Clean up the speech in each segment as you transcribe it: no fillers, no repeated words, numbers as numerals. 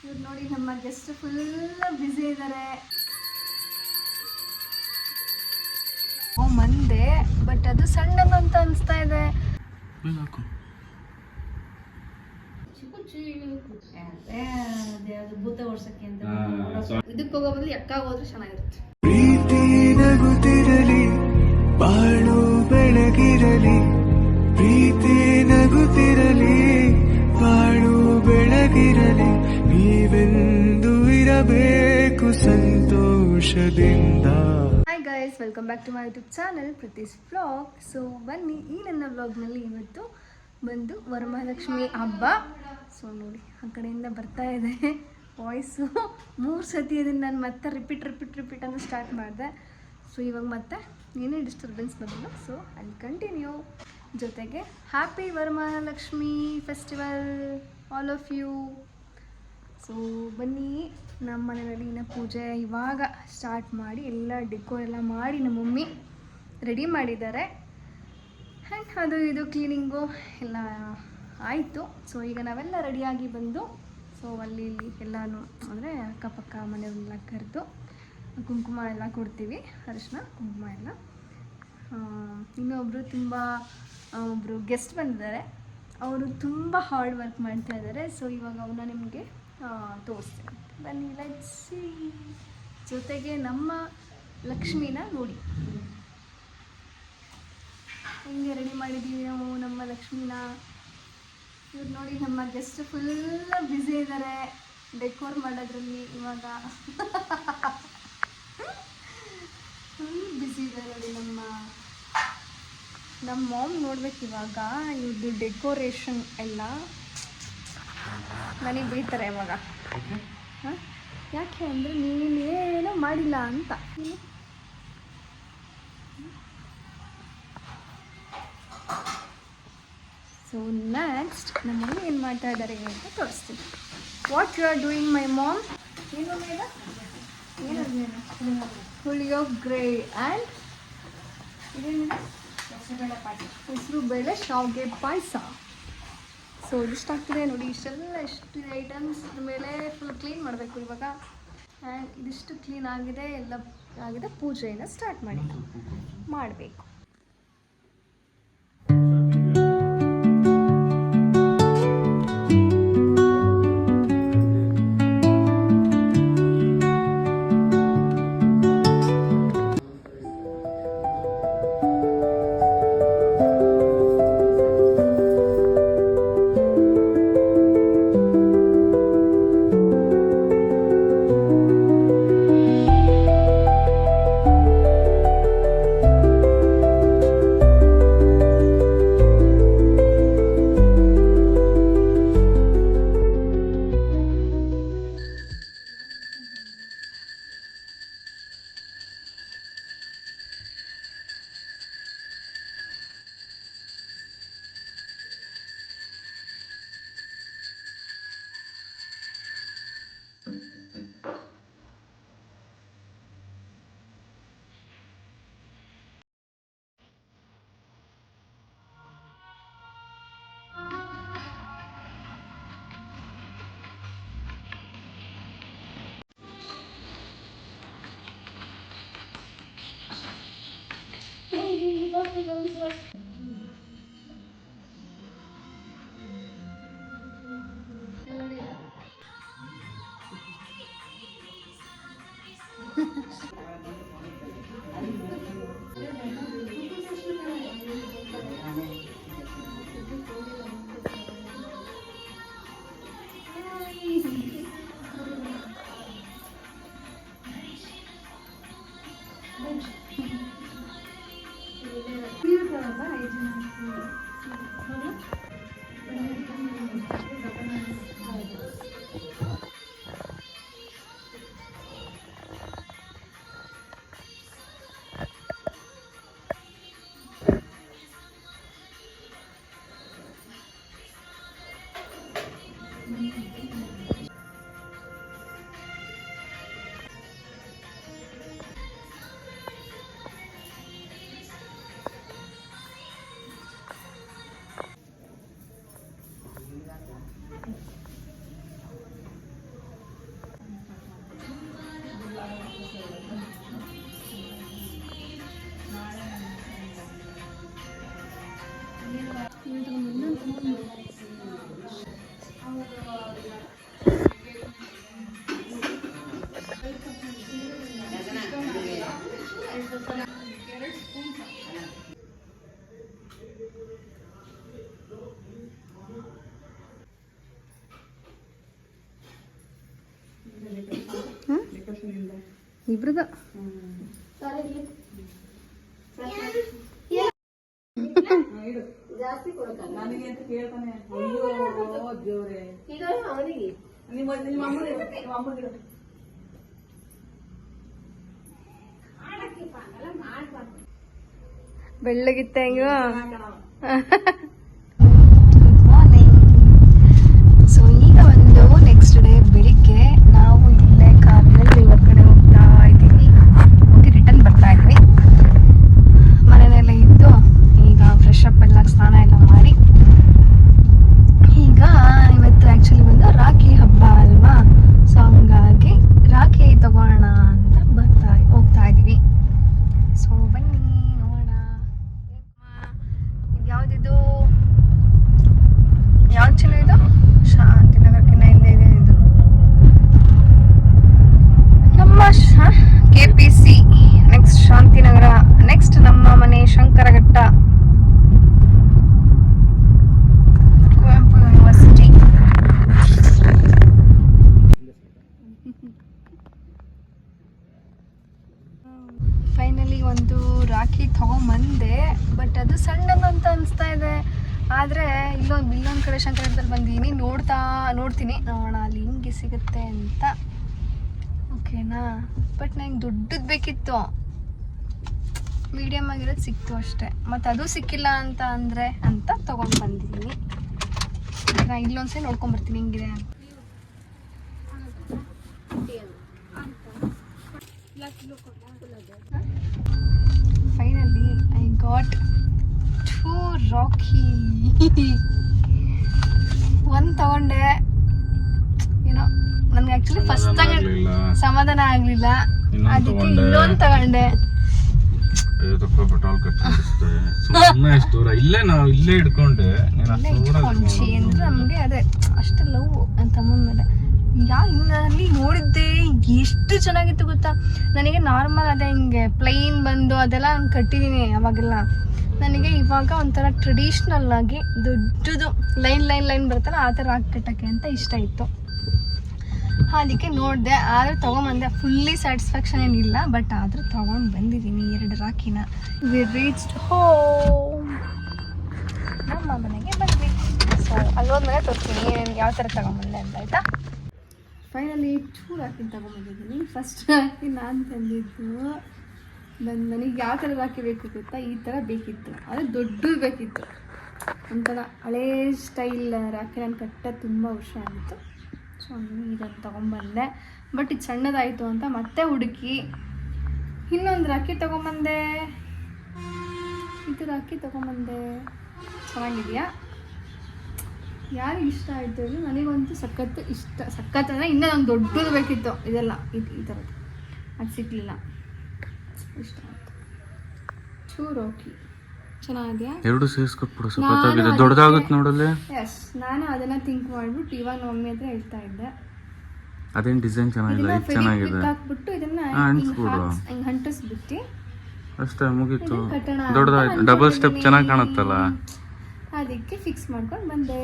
ಇವ್ರು ನೋಡಿ ನಮ್ಮ ಗೆಸ್ಟ್ ಫುಲ್ ಬ್ಯುಸಿ ಇದ್ದಾರೆ. ಮಂದೆ ಬಟ್ ಅದು ಸಣ್ಣದು ಅಂತ ಅನಿಸ್ತಾ ಇದೆ. ಭೂತ ಓಡ್ಸಕ್ಕೆ ಅಂತ ಇದಕ್ಕೆ ಹೋಗೋ ಬದಲು ಎಕ್ಕಾಗ ಹೋದ್ರೆ ಚೆನ್ನಾಗಿರುತ್ತೆ. ಪ್ರೀತಿ ನಗುತ್ತಿರಲಿ, ಬಾಳು ಬೆಳಗಿರಲಿ. ಪ್ರೀತಿ ನಗುತ್ತಿರಲಿ, ಬಾಳು ಬೆಳಗಿರಲಿ. ನೀವೆಂದು ಇರಬೇಕು ಸಂತೋಷದಿಂದ. Hi guys, welcome back to my YouTube channel Preethi's vlog. So ಬನ್ನಿ, ಈ ನನ್ನ ವ್ಲಾಗ್ನಲ್ಲಿ ಇವತ್ತು ಬಂದು ವರಮಹಾಲಕ್ಷ್ಮಿ ಹಬ್ಬ. ಸೊ ನೋಡಿ ಆ ಕಡೆಯಿಂದ ಬರ್ತಾ ಇದೆ ವಾಯ್ಸು. 3 ಸತಿ ಅದನ್ನು ನಾನು ಮತ್ತೆ ರಿಪೀಟ್ ಅಂತ ಸ್ಟಾರ್ಟ್ ಮಾಡಿದೆ. ಸೊ ಇವಾಗ ಮತ್ತೆ ಏನೇ ಡಿಸ್ಟರ್ಬೆನ್ಸ್ ಬಂದಿಲ್ಲ. ಸೊ ಅಲ್ಲಿ ಕಂಟಿನ್ಯೂ. ಜೊತೆಗೆ happy Varamahalakshmi festival all of you. So ಬನ್ನಿ, ನಮ್ಮ ಮನೆಯಲ್ಲಿ ಇನ್ನು ಪೂಜೆ ಇವಾಗ ಸ್ಟಾರ್ಟ್ ಮಾಡಿ ಎಲ್ಲ ಡೆಕೋರ್ ಎಲ್ಲ ಮಾಡಿ ನಮ್ಮ ಮಮ್ಮಿ ರೆಡಿ ಮಾಡಿದ್ದಾರೆ. ಆ್ಯಂಡ್ ಅದು ಇದು ಕ್ಲೀನಿಂಗು ಎಲ್ಲ ಆಯಿತು. ಸೊ ಈಗ ನಾವೆಲ್ಲ ರೆಡಿಯಾಗಿ ಬಂದು ಸೊ ಅಲ್ಲಿ ಇಲ್ಲಿ ಎಲ್ಲನೂ ಅಂದರೆ ಅಕ್ಕಪಕ್ಕ ಮನೆಯವರೆಲ್ಲ ಕರೆದು ಕುಂಕುಮ ಎಲ್ಲ ಕೊಡ್ತೀವಿ, ಅರಿಶಿನ ಕುಂಕುಮ ಎಲ್ಲ. ಇನ್ನೊಬ್ಬರು ಒಬ್ಬರು ಗೆಸ್ಟ್ ಬಂದಿದ್ದಾರೆ, ಅವರು ತುಂಬ ಹಾರ್ಡ್ ವರ್ಕ್ ಮಾಡ್ತಾ ಇದ್ದಾರೆ. ಸೊ ಇವಾಗ ಅವನ್ನ ನಿಮಗೆ ತೋರಿಸ್ತೀನಿ, ಬನ್ನಿ ಲೆಟ್ಸ್ ಸಿ. ಜೊತೆಗೆ ನಮ್ಮ ಲಕ್ಷ್ಮಿನ ನೋಡಿ ಹೆಂಗೆ ರೆಡಿ ಮಾಡಿದ್ದೀವಿ ನಾವು ನಮ್ಮ ಲಕ್ಷ್ಮಿನ. ಇವ್ರು ನೋಡಿ ನಮ್ಮ ಗೆಸ್ಟ್ ಫುಲ್ ಬ್ಯುಸಿ ಇದ್ದಾರೆ ಡೆಕೋರ್ ಮಾಡೋದ್ರಲ್ಲಿ. ಇವಾಗ ಫುಲ್ ಬ್ಯುಸಿ ಇದ್ದಾರೆ ನೋಡಿ ನಮ್ಮ ಮಾಮ್. ನೋಡ್ಬೇಕು ಇವಾಗ ಇವ್ರದ್ದು ಡೆಕೋರೇಷನ್ ಎಲ್ಲ. ನನಗೆ ಬೈತಾರೆ ಇವಾಗ. ಹಾಂ, ಯಾಕೆ ಅಂದರೆ ನೀನೇನೂ ಮಾಡಿಲ್ಲ ಅಂತ. ಸೊ ನೆಕ್ಸ್ಟ್ ನಮ್ಮ ಮಮ್ಮಿ ಏನು ಮಾಡ್ತಾ ಇದ್ದಾರೆ ಅಂತ ತೋರಿಸ್ತೀನಿ. What you are doing my mom? ಏನು ಮೇಡ ಪುಳಿಯೋಗರೆ ಆ್ಯಂಡ್ ಇದೇನಿದೆ ಹೆಸರು ಬೇಳೆ ಶಾವಿಗೆ ಪಾಯಸ. ಸೊ ಇದಿಷ್ಟಾಗ್ತಿದೆ ನೋಡಿ, ಇಷ್ಟಿದೆ ಐಟಮ್ಸ್. ಮೇಲೆ ಫುಲ್ ಕ್ಲೀನ್ ಮಾಡಬೇಕು ಇವಾಗ. ಆ್ಯಂಡ್ ಇದಿಷ್ಟು ಕ್ಲೀನ್ ಆಗಿದೆ, ಎಲ್ಲ ಆಗಿದೆ. ಪೂಜೆಯನ್ನು ಸ್ಟಾರ್ಟ್ ಮಾಡಬೇಕು. ಇಬ್ರದ್ದು ನನಗೆ ಅಂತ ಕೇಳ್ತಾನೆ ಅಯ್ಯೋ ದೇವ್ರೆ ನಿಮ್ಮ ಅಮ್ಮನಿಗೆ ಬೆಳ್ಳಗಿತ್ತ ಹೆಂಗ ಸೊ ಈಗ ಒಂದು ನೆಕ್ಸ್ಟ್ ಡೇ ಬೆಳಿಗ್ಗೆ ನಾವು ಇಲ್ಲೇ ಕಾರ್ನಲ್ಲಿ ಹೊರಗಡೆ ಹೋಗ್ತಾ ಇದ್ದೀವಿ. ಹೋಗಿ ರಿಟರ್ನ್ ಬರ್ತಾ ಇದ್ವಿ. ಮನೆಯಲ್ಲ ಇದ್ದು ಈಗ ಫ್ರೆಶ್ ಅಪ್ ಎಲ್ಲ ಸ್ನಾನ ಎಲ್ಲ ಮಾಡಿ ಈಗ ಇವತ್ತು ಆ್ಯಕ್ಚುಲಿ ಒಂದು ರಾಖಿ ಹಬ್ಬ ಅಲ್ವಾ, ಸೊ ಹಂಗಾಗಿ ರಾಖಿ ತಗೋಣ ಅಂತ ಹೋಗ್ತಾ ಇದ್ದೀವಿ. ಸೊ ಬನ್ನಿ ನೋಡೋಣ. ಯಾವುದಿದು ಯಾವ್ದು ಚಲೋ ಇದು? ಶಾಂತಿನಗರಕ್ಕಿಂತ ಹಿಂದೆ ಇದೆ ಇದು ನಮ್ಮ KPC. ನೆಕ್ಸ್ಟ್ ಶಾಂತಿನಗರ, ನೆಕ್ಸ್ಟ್ ನಮ್ಮ ಮನೆ ಶಂಕರಘಟ್ಟ, ಕುವೆಂಪು ಯೂನಿವರ್ಸಿಟಿ. ಫೈನಲಿ ಒಂದು ರಾಖಿ ತಗೊಂಬಂದೆ, ಬಟ್ ಅದು ಸಣ್ಣದಂತ ಅನಿಸ್ತಾ ಇದೆ. ಆದರೆ ಇಲ್ಲೊಂದು ಕಡೆ ಶಂಕರಘಟ್ಟದಲ್ಲಿ ಬಂದಿದ್ದೀನಿ, ನೋಡ್ತೀನಿ ನೋಡೋಣ ಅಲ್ಲಿ ಹಿಂಗೆ ಸಿಗುತ್ತೆ ಅಂತ. ಓಕೆನಾ, ಬಟ್ ನಂಗೆ ದೊಡ್ಡದು ಬೇಕಿತ್ತು, ಮೀಡಿಯಮ್ ಆಗಿರೋದು ಸಿಕ್ತು ಅಷ್ಟೇ. ಮತ್ತು ಅದು ಸಿಕ್ಕಿಲ್ಲ ಅಂತ ತೊಗೊಂಡು ಬಂದಿದ್ದೀನಿ. ನಾನು ಇಲ್ಲೊಂದ್ಸರಿ ನೋಡ್ಕೊಂಬರ್ತೀನಿ ಹಿಂಗಿದೆ ಅಂತ. Finally I got 2 rakhi. ಒಂದು ತಗೊಂಡೆ, ಏನೋ ನನಗೆ ಆ್ಯಕ್ಚುಲಿ ಫಸ್ಟ್ ಸಮಾಧಾನ ಆಗಲಿಲ್ಲ, ಅದಕ್ಕೆ ಇನ್ನೊಂದು ತಗೊಂಡೆ. ಇಲ್ಲೇ ಇಟ್ಕೊಂಡೆ ಅಂದ್ರೆ ನಮಗೆ ಅದೇ ಅಷ್ಟು ಲವ್ ನನ್ನ ತಮ್ಮನ ಮೇಲೆ. ಅಲ್ಲಿ ನೋಡಿದ್ದೆ ಎಷ್ಟು ಚೆನ್ನಾಗಿತ್ತು ಗೊತ್ತಾ. ನನಗೆ ನಾರ್ಮಲ್ ಅದೇ ಹಿಂಗೆ ಪ್ಲೈನ್ ಬಂದು ಅದೆಲ್ಲ ಹಂಗೆ ಕಟ್ಟಿದ್ದೀನಿ ಅವಾಗೆಲ್ಲ. ನನಗೆ ಇವಾಗ ಒಂಥರ ಟ್ರೆಡಿಷ್ನಲ್ ಆಗಿ ದೊಡ್ಡದು ಲೈನ್ ಬರುತ್ತಲ್ಲ ಆ ಥರ ಹಾಕಿ ಕಟ್ಟೋಕ್ಕೆ ಅಂತ ಇಷ್ಟ ಇತ್ತು. ಅದಕ್ಕೆ ನೋಡಿದೆ, ಆದರೂ ತೊಗೊಂಬಂದೆ. ಫುಲ್ಲಿ ಸ್ಯಾಟಿಸ್ಫ್ಯಾಕ್ಷನ್ ಏನಿಲ್ಲ, ಬಟ್ ಆದರೂ ತೊಗೊಂಡು ಬಂದಿದ್ದೀನಿ 2 ರಾಖಿನ. ವಿ ರೀಚ್ಡ್ ಹೋಮ್, ನಮ್ಮ ಮನೆಗೆ ಬಂದ್ವಿ. ಸೊ ಅಲ್ಲೋದ್ಮೇಲೆ ತೋರಿಸ್ತೀನಿ ನನಗೆ ಯಾವ ಥರ ತೊಗೊಂಬಂದೆ ಅಂತ, ಆಯಿತಾ. ಫೈನಲಿ 2 ರಾಖಿ ತೊಗೊಂಬಂದಿದ್ದೀನಿ. ಫಸ್ಟ್ ರಾಖಿ ನಾನು ತಂದಿದ್ದು ನನಗೆ ಯಾವ ಥರ ರಾಖಿ ಬೇಕು ಗೊತ್ತಾ, ಈ ಥರ ಬೇಕಿತ್ತು, ಆದರೆ ದೊಡ್ಡದು ಬೇಕಿತ್ತು. ಒಂಥರ ಹಳೇ ಸ್ಟೈಲ್ ರಾಖಿ ನಾನು ಕಟ್ಟೋದು ತುಂಬ ವರ್ಷ ಆಗಿತ್ತು. ಸೊ ಇದನ್ನು ತೊಗೊಂಬಂದೆ, ಬಟ್ ಇದು ಸಣ್ಣದಾಯಿತು ಅಂತ ಮತ್ತೆ ಹುಡುಕಿ ಇನ್ನೊಂದು ರಾಖಿ ತೊಗೊಂಬಂದೆ. ಇದು ರಾಖಿ ತೊಗೊಂಬಂದೆ, ಚೆನ್ನಾಗಿದೆಯಾ? ಯಾರಿಗೆ ಇಷ್ಟ ಆಯಿತು ಇದು? ನನಗಂತೂ ಸಖತ್ತು ಇಷ್ಟ. ಸಖತ್ತಂದರೆ ಇನ್ನೂ ನಂಗೆ ದೊಡ್ಡದು ಬೇಕಿತ್ತು, ಇದೆಲ್ಲ ಈ ಥರದ್ದು, ಅದು ಸಿಗಲಿಲ್ಲ. ಇಷ್ಟ ಆಯಿತು. 2 ರಾಖಿ ಚೆನ್ನಾಗಿದೆಯಾ? 2 ಸೇರಿಸ್ಕೊಟ್ಬಿಡು, ಸಖತ್ತಾಗಿದೆ, ದೊಡ್ಡದಾಗುತ್ತೆ ನೋಡಲ್ಲಿ. ಎಸ್, ನಾನು ಅದನ್ನು ಥಿಂಕ್ ಮಾಡಿಬಿಟ್ಟು ಇವಾಗ ಮಮ್ಮಿ ಹತ್ರ ಹೇಳ್ತಾ ಇದ್ದೆ. ಅದೇನು ಡಿಸೈನ್ ಚೆನ್ನಾಗಿದೆ, ಇದು ಚೆನ್ನಾಗಿದೆ, ಹಾಕ್ಬಿಟ್ಟು ಇದನ್ನು ಹಿಂಗೆ ಅಂಟಿಸ್ಬಿಟ್ಟು ಅಷ್ಟೇ ಮುಗೀತು. ದೊಡ್ಡದಾಯ್ತು, ಡಬಲ್ ಸ್ಟೆಪ್ ಚೆನ್ನಾಗಿ ಕಾಣುತ್ತಲ್ಲ, ಅದಕ್ಕೆ ಫಿಕ್ಸ್ ಮಾಡ್ಕೊಂಡು ಬಂದೆ.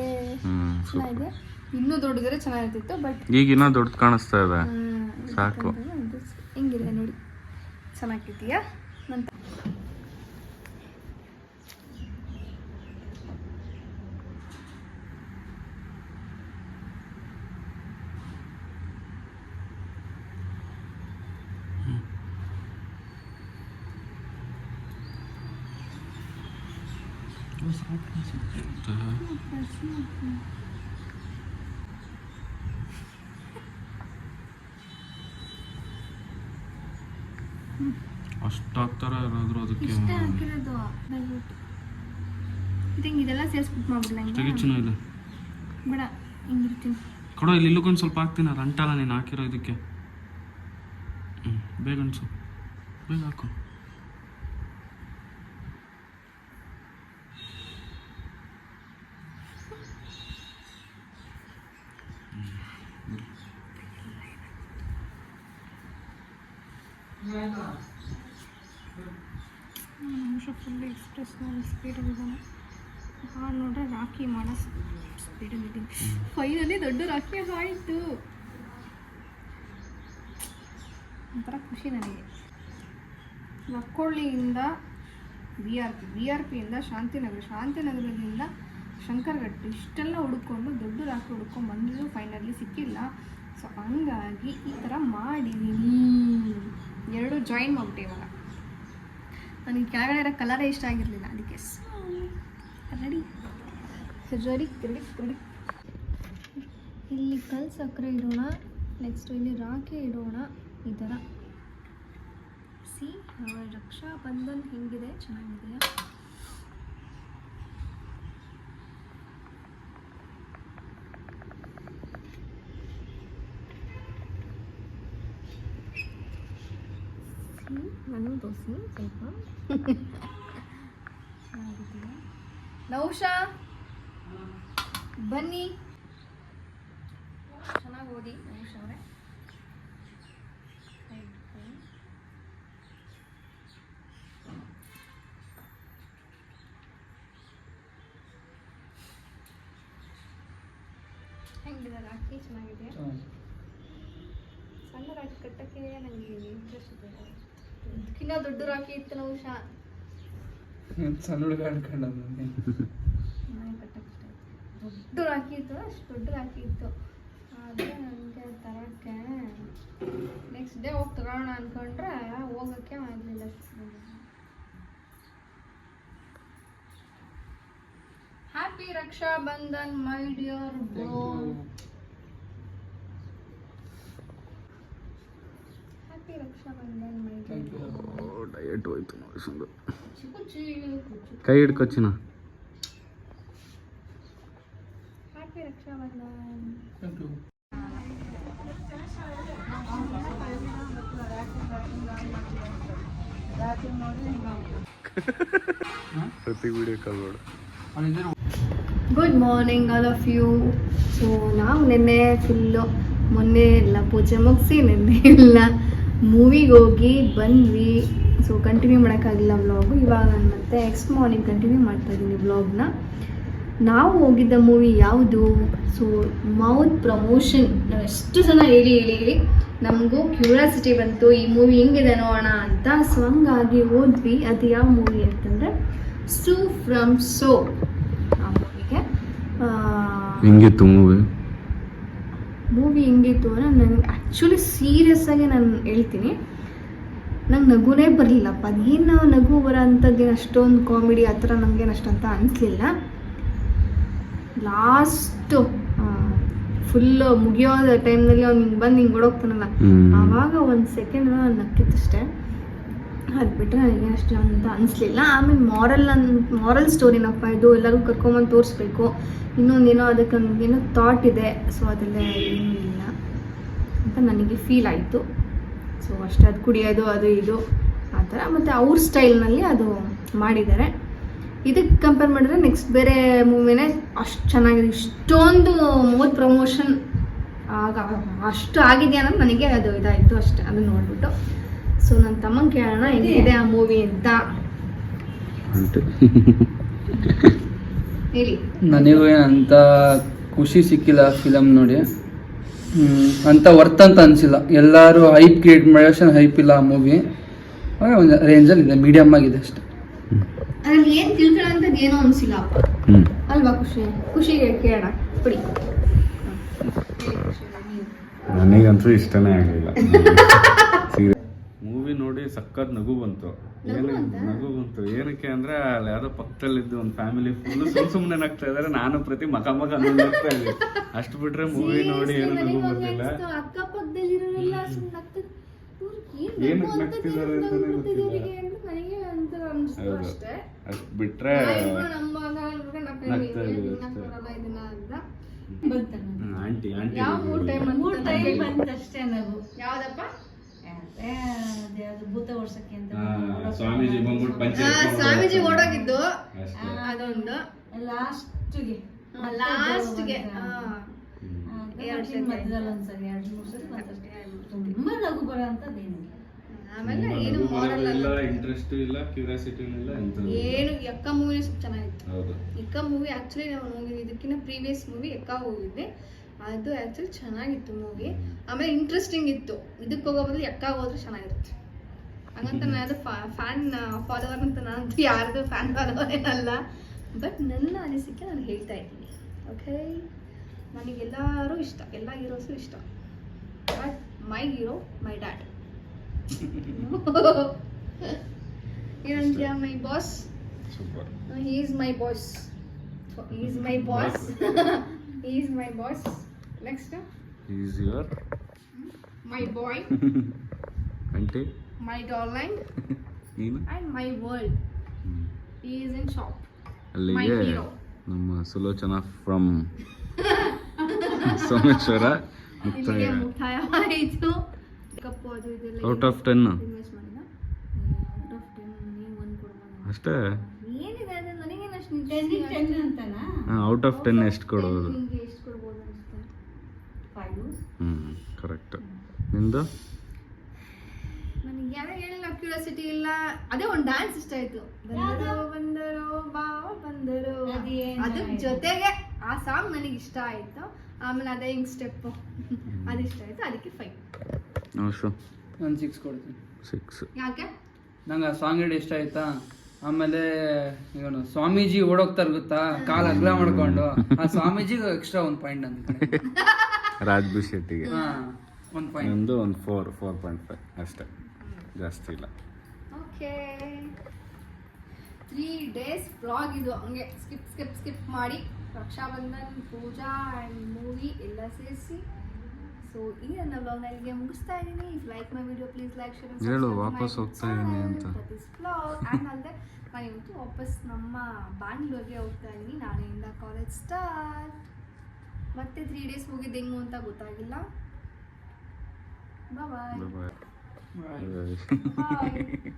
ಚೆನ್ನಾಗಿದೆ, ಇನ್ನೂ ದೊಡ್ಡದ್ರೆ ಚೆನ್ನಾಗಿರ್ತಿತ್ತು, ಬಟ್ ಈಗ ಇನ್ನೂ ದೊಡ್ಡದು ಕಾಣಿಸ್ತಾ ಇದೆ. ಸಾಕು, ಹಿಂಗಿದೆ ನೋಡಿ, ಚೆನ್ನಾಗಿದೆಯಾ? ನಂತರ ಅಷ್ಟಾಗ್ತಾರ ಇರೋದ್ರು ಅದಕ್ಕೆ ಇಷ್ಟ ಹಾಕಿರೋದು ಇದೆಲ್ಲ ಸೇರಿಸ್ಬಿಟ್ಟು ಮಾಡ್ಬಿಡ್ಲ. ಚೆನ್ನಾಗಿದೆ, ಬೇಡ ಹಿಂಗಿರ್ತೀನಿ ಕೊಡೋ. ಇಲ್ಲಿ ಇಲ್ಲಕ್ಕೊಂದು ಸ್ವಲ್ಪ ಹಾಕ್ತೀನಿ, ಅದು ಅಂಟಲ್ಲ ನೀನು ಹಾಕಿರೋ ಇದಕ್ಕೆ. ಬೇಗ ಅನ್ಸು, ಬೇಗ ಹಾಕು. ಫುಲ್ ಎಕ್ಸ್ಪ್ರೆಸ್ನಲ್ಲಿ ಸ್ಪೀಡಲ್ಲಿದ್ದಾನೆ. ನೋಡ್ರೆ ರಾಖಿ ಮಾಡೋ ಸ್ಪೀಡಲ್ಲಿದ್ದೀನಿ. ಫೈನಲಿ ದೊಡ್ಡ ರಾಖಿ ಆಯಿತು. ಒಂಥರ ಖುಷಿ ನನಗೆ. ಲಕ್ಕೊಳ್ಳಿಯಿಂದ BRPಯಿಂದ ಶಾಂತಿನಗರದಿಂದ ಶಂಕರಘಟ್ಟ ಇಷ್ಟೆಲ್ಲ ಹುಡ್ಕೊಂಡು ದೊಡ್ಡ ರಾಕಿ ಹುಡ್ಕೊಂಡು ಬಂದರೂ ಫೈನಲಿ ಸಿಕ್ಕಿಲ್ಲ. ಸೊ ಹಂಗಾಗಿ ಈ ಥರ ಮಾಡಿದ್ದೀನಿ. 2 ಜಾಯಿನ್ ಮಾಡ್ಬಿಟ್ಟೆ ಇವಾಗ. ನನಗೆ ಕೆಳಗಡೆ ಇರೋ ಕಲರೇ ಇಷ್ಟ ಆಗಿರಲಿಲ್ಲ, ಅದಕ್ಕೆ ರೆಡಿ. ಇಲ್ಲಿ ಕಲ್ ಸಕ್ಕರೆ ಇಡೋಣ, ನೆಕ್ಸ್ಟ್ ಇಲ್ಲಿ ರಾಖಿ ಇಡೋಣ. ಈ ಥರ ರಕ್ಷಾ ಬಂಧನ್ ಹೆಂಗಿದೆ, ಚೆನ್ನಾಗಿದೆಯಾ? ನಾನು ತೋರಿಸಿ ಸ್ವಲ್ಪ ಚೆನ್ನಾಗಿದೆಯಾ? ನೌಶಾ ಬನ್ನಿ, ಚೆನ್ನಾಗಿ ಓದಿ ನೌಶಾ ಅವರೇ. ಹೆಂಗಿದೆ ರಾಖಿ? ಚೆನ್ನಾಗಿದೆ. ಸಣ್ಣ ರಾಖಿ ಕಟ್ಟಕ್ಕೆ ನನಗೆ ಇಂಟ್ರೆಸ್ಟ್ ಇದೆ. ಇದಕ್ಕಿಂತ ದೊಡ್ಡ ರಾಖಿ ಇತ್ತು ನೌಶಾ. ಸಣ್ಣ ಹುಡುಗ ಅನ್ಕೊಂಡ ಕಟ್ಟಕ್ಕೆ ದೊಡ್ಡ ರಾಖಿ ಇತ್ತು, ಅಷ್ಟು ದೊಡ್ಡ ರಾಖಿ ಇತ್ತು. ಆದರೆ ನನಗೆ ತರೋಕ್ಕೆ ನೆಕ್ಸ್ಟ್ ಡೇ ಹೋಗಿ ತಗೋಣ ಅಂದ್ಕೊಂಡ್ರೆ ಹೋಗೋಕ್ಕೆ ಆಗಲಿಲ್ಲ. Happy Raksha Bandhan my dear bro. Happy Raksha Bandhan my dear. Diet ಹೋಯ್ತು ನೋಡಿ ಸುಂದರ. ಚಿಕ್ಕುಚ್ಚಿ ಕೈ ಹಿಡ್ಕೊಚ್ಚಿನ. ಹ್ಯಾಪಿ ರಕ್ಷಾ ಬಂಧನ್. ಪ್ರತಿ ವಿಡಿಯೋ ಕಾಲ್ ಮಾಡು. Good morning all of you. So ನಾವು ಮೊನ್ನೆ ಎಲ್ಲ ಪೂಜೆ ಮುಗಿಸಿ ನಿನ್ನೆ ಎಲ್ಲ ಮೂವಿಗೆ ಹೋಗಿ ಬಂದ್ವಿ. ಸೊ ಕಂಟಿನ್ಯೂ ಮಾಡೋಕ್ಕಾಗಿಲ್ಲ ವ್ಲಾಗು. ಇವಾಗ ನಾನು ಮತ್ತೆ ನೆಕ್ಸ್ಟ್ ಮಾರ್ನಿಂಗ್ ಕಂಟಿನ್ಯೂ ಮಾಡ್ತಾಯಿದ್ದೀನಿ ವ್ಲಾಗ್ನ. ನಾವು ಹೋಗಿದ್ದ ಮೂವಿ ಯಾವುದು? So mouth promotion. ನಾವು ಎಷ್ಟು ಜನ ಹೇಳಿ ನಮಗೂ ಕ್ಯೂರಿಯಾಸಿಟಿ ಬಂತು, ಈ ಮೂವಿ ಹೆಂಗಿದೆ ನೋಡೋಣ ಅಂತ. ಸೊ ಹಂಗಾಗಿ ಹೋದ್ವಿ. ಅದು ಯಾವ ಮೂವಿ ಅಂತಂದರೆ ಸೂ ಫ್ರಮ್ ಸೋ. ಆ ಮೂವಿಗೆ ಹೆಂಗಿತ್ತು ಮೂವಿ ಹೆಂಗಿತ್ತು ಅಂದರೆ, ನನಗೆ ಆ್ಯಕ್ಚುಲಿ ಸೀರಿಯಸ್ ಆಗಿ ನಾನು ಹೇಳ್ತೀನಿ, ನಂಗೆ ನಗುನೇ ಬರಲಿಲ್ಲಪ್ಪ. ಅದೇನು ನಗು ಬರೋ ಅಂಥದ್ದೇನು ಅಷ್ಟೊಂದು ಕಾಮಿಡಿ ಆ ಥರ ನನಗೇನು ಅಷ್ಟಂತ ಅನಿಸ್ಲಿಲ್ಲ. ಲಾಸ್ಟು ಫುಲ್ಲು ಮುಗಿಯೋದ ಟೈಮ್ನಲ್ಲಿ ಅವ್ನು ಹಿಂಗೆ ಬಂದು ಹಿಂಗೆ ಓಡೋಗ್ತಾನಲ್ಲ, ಆವಾಗ ಒಂದು ಸೆಕೆಂಡ್ ನಕ್ಕಿತ್ತಷ್ಟೇ. ಅದು ಬಿಟ್ಟರೆ ನನಗೆ ಅಷ್ಟು ಅಂತ ಅನಿಸ್ಲಿಲ್ಲ. ಆಮೇಲೆ ಮಾರಲ್ ಸ್ಟೋರಿನಪ್ಪ ಇದು, ಎಲ್ಲರಿಗೂ ಕರ್ಕೊಂಬಂದು ತೋರಿಸ್ಬೇಕು, ಇನ್ನೊಂದೇನೋ ಅದಕ್ಕೆ ಏನೋ ಥಾಟ್ ಇದೆ. ಸೊ ಅದೆಲ್ಲ ಏನೂ ಇಲ್ಲ ಅಂತ ನನಗೆ ಫೀಲ್ ಆಯಿತು. ಸೊ ಅಷ್ಟೇ. ಅದು ಕುಡಿಯೋದು ಅದು ಇದು ಆ ಥರ, ಮತ್ತು ಅವ್ರ ಸ್ಟೈಲ್ನಲ್ಲಿ ಅದು ಮಾಡಿದ್ದಾರೆ. ಇದಕ್ಕೆ ಕಂಪೇರ್ ಮಾಡಿದ್ರೆ ನೆಕ್ಸ್ಟ್ ಬೇರೆ ಮೂವಿನೇ ಅಷ್ಟು ಚೆನ್ನಾಗಿದೆ. ಇಷ್ಟೊಂದು ಮೌತ್ ಪ್ರಮೋಷನ್ ಅಷ್ಟು ಆಗಿದೆಯಾ ಅನ್ನೋದು ನನಗೆ ಅದು ಇದಾಯಿತು ಅಷ್ಟೇ, ಅದನ್ನು ನೋಡಿಬಿಟ್ಟು. ಸೊ ನನ್ನ ತಮ್ಮಂಗೆ ಕೇಳೋಣ ಹೆಂಗಿದೆ ಆ ಮೂವಿ ಅಂತ ಹೇಳಿ. ನನಗೂ ಅಂತ ಖುಷಿ ಸಿಕ್ಕಿಲ್ಲ ಫಿಲಮ್ ನೋಡಿ, ಅಂತ ವರ್ತ್ ಅಂತ ಅನಿಸಿಲ್ಲ. ಎಲ್ಲರೂ ಹೈಪ್ ಕ್ರಿಯೇಟ್ ಮಾಡಿ ಹೈಪ್ ಇಲ್ಲ ಆ ಮೂವಿ. ಒಂದು ರೇಂಜಲ್ಲಿ ಇದೆ, ಮೀಡಿಯಮ್ ಆಗಿದೆ ಅಷ್ಟೇ. ಅದ್ರಲ್ಲಿ ಏನು ತಿಳ್ಕೊಳ್ಳೋಂಥದ್ದು ಏನೋ ಅನಿಸಿಲ್ಲಪ್ಪ ಅಲ್ವಾ? ಖುಷಿಗೆ ಕೇಳೋಣ ಬಿಡಿ. ನನಗಂತೂ ಇಷ್ಟನೇ ಆಗಲಿಲ್ಲ. ಮೂವಿ ನೋಡಿ ಸಖತ್ ನಗು ಬಂತು. ನಗು ಬಂತು ಏನಕ್ಕೆ ಅಂದ್ರೆ ಅಲ್ಲಿ ಯಾವುದೋ ಪಕ್ಕದಲ್ಲಿದ್ದು ಒಂದು ಫ್ಯಾಮಿಲಿ ಫುಲ್ ಸುಮ್ಮನೆ ನಗ್ತಾ ಇದಾರೆ. ನಾನು ಪ್ರತಿ ಮಗ ನಗ್ತಾ ಇದ್ದೆ. ಅಷ್ಟು ಬಿಟ್ರೆ ಮೂವಿ ನೋಡಿ ಏನು ನಗು ಬಂದಿಲ್ಲ. ಏನಕ್ಕೆ ನಗ್ತಿದ್ದಾರೆ ಅಂತಾನೆ ಗೊತ್ತಿಲ್ಲ. ಅಷ್ಟು ಬಿಟ್ರೆ ಆಂಟಿ ಸ್ವಾಮೀಜಿ ಬಂದ್ಬಿಟ್ಟು ಸ್ವಾಮೀಜಿ ಓಡೋಗಿದ್ದು ಅದೊಂದು ಲಾಸ್ಟ್ಗೆ ತುಂಬಾ ನಗು ಬರೋ ಅಂತದ್ದೇನು. ಆಮೇಲೆ ಏನು ಇಲ್ಲ, ಇಂಟ್ರೆಸ್ಟ್ ಇಲ್ಲ, ಕ್ಯೂರಿಯಾಸಿಟಿ ಇಲ್ಲ, ಏನು. ಎಕ್ಕ ಮೂವಿ ಚೆನ್ನಾಗಿತ್ತು. ಎಕ್ಕ ಮೂವಿ ಆಕ್ಚುಲಿ ನಾವು ಹೋಗಿದ್ವಿ, ಇದಕ್ಕಿಂತ ಪ್ರೀವಿಯಸ್ ಮೂವಿ ಎಕ್ಕ ಹೋಗಿದ್ವಿ. ಅದು ಆ್ಯಕ್ಚುಲಿ ಚೆನ್ನಾಗಿತ್ತು ಮೂವಿ. ಆಮೇಲೆ ಇಂಟ್ರೆಸ್ಟಿಂಗ್ ಇತ್ತು. ಇದಕ್ಕೆ ಹೋಗೋ ಬದಲು ಎಕ್ಕಾಗ ಹೋದ್ರೆ ಚೆನ್ನಾಗಿರುತ್ತೆ. ಹಂಗಂತ ನಾನು ಫ್ಯಾನ್ ಫಾಲೋವರ್ ಅಂತ ನಾನಂತೂ ಯಾರ್ದು ಫ್ಯಾನ್ ಫಾಲೋವರ್ ಏನಲ್ಲ. ಬಟ್ ನನ್ನ ಅನಿಸಿಕೆ ನಾನು ಹೇಳ್ತಾ ಇದ್ದೀನಿ. ಓಕೆ, ನನಗೆಲ್ಲರೂ ಇಷ್ಟ, ಎಲ್ಲ ಹೀರೋಸು ಇಷ್ಟ. But my hero my dad. ಏನಂತೀಯ? My boss. Super. He is my boss. So he is my boss. He is my boss. Next, is your my boy, aunty my darling, ನೀನು and my world. He is in shop. My ಅಲ್ಲಿಗೆ hero. ನಮ್ಮ Sulochana from Someshwara ಮುಕ್ತಾಯ. ಇಲ್ಲಿಗೆ ಮುಕ್ತಾಯವಾಯಿತು. ಕಪ್ಪು ಅದು ಇದೆಲ್ಲ out of 10 invest ಮಾಡಿದ. Out of 10 ನೀವು ಒಂದು ಕೊಡ್ಬೋದು. ಅಷ್ಟೇ. ಏನಿದೆ ಅದು ನನಗೇನು ಅಷ್ಟು ಔಟ್ ಆಫ್ 10 ಎಷ್ಟು ಕೊಡೋದು? ನಿಮಗೆ ಎಷ್ಟು ಕೊಡ್ಬೋದು ಅನಿಸುತ್ತೆ? 5. ಕರೆಕ್ಟ್. ನಿಂದು? ನನಗೆ ಯಾರೋ ಹೇಳಿಲ್ಲ, ಕ್ಯೂರಿಯಾಸಿಟಿ ಇಲ್ಲ. ಅದೇ ಒಂದು ಡ್ಯಾನ್ಸ್ ಇಷ್ಟ ಆಯ್ತು. ಬಂದರು ಬಂದರು ಬಾವ ಬಂದರು, ಅದ್ರ ಜೊತೆಗೆ ಆ ಸಾಂಗ್ ನನಗೆ ಇಷ್ಟ ಆಯ್ತು. ಆಮೇಲೆ ಅದೇ ಹಿಂಗ್ ಸ್ಟೆಪ್ ಅದು ಇಷ್ಟ ಆಯ್ತು, ಅದಕ್ಕೆ 5. ಅಷ್ಟು ನಾನು 6 ಕೊಡ್ತೀನಿ. 6. ಯಾಕೆ? ನಂಗೆ ಆ ಸಾಂಗ್ ಹೇಳಿ ಇಷ್ಟ ಆಯ್ತಾ. ಆಮೇಲೆ ಇವನು ಸ್ವಾಮೀಜಿ ಓಡೋಗ್ತಾರೆ ಗೊತ್ತಾ, ಕಾಲು ಅಗ್ಲ ಮಾಡ್ಕೊಂಡು, ಆ ಸ್ವಾಮೀಜಿಗೆ ಎಕ್ಸ್ಟ್ರಾ 1 ಪಾಯಿಂಟ್ ನನಗೆ. ರಾಜ್ಬಿ ಶೆಟ್ಟಿಗೆ ಹಾಂ 1 ಪಾಯಿಂಟ್. ಒಂದು 4.5 ಅಷ್ಟೇ, ಜಾಸ್ತಿ ಇಲ್ಲ. ಓಕೆ, 3 days ವ್ಲಾಗ್ ಇದು. ಹಂಗೆ ಸ್ಕಿಪ್ ಮಾಡಿ ರಕ್ಷಾಬಂಧನ್, ಪೂಜಾ ಆ್ಯಂಡ್ ಮೂವಿ ಎಲ್ಲ ಸೇರಿಸಿ. ಸೊ ಈ ನನ್ನ ವ್ಲಾಗ್ನ ಇಲ್ಲಿಗೆ ಮುಗಿಸ್ತಾ ಇದ್ದೀನಿ. If like my video please like, share and ಹೇಳು, ವಾಪಸ್ ಹೋಗ್ತಾ ಇದೀನಿ ಅಂತ. ಅಲ್ಲದೆ ನಾನು ಇವತ್ತು ವಾಪಸ್ ನಮ್ಮ ಬ್ಯಾಂಗ್ಳೂರ್ಗೆ ಹೋಗ್ತಾ ಇದ್ದೀನಿ. ನಾಳೆಯಿಂದ ಕಾಲೇಜ್ ಸ್ಟಾರ್ಟ್. ಮತ್ತೆ 3 days ಹೋಗಿದ್ದು ಹೆಂಗು ಅಂತ ಗೊತ್ತಾಗಿಲ್ಲ. ಬಾಯ್ ಬಾಯ್. ಬಾಯ್.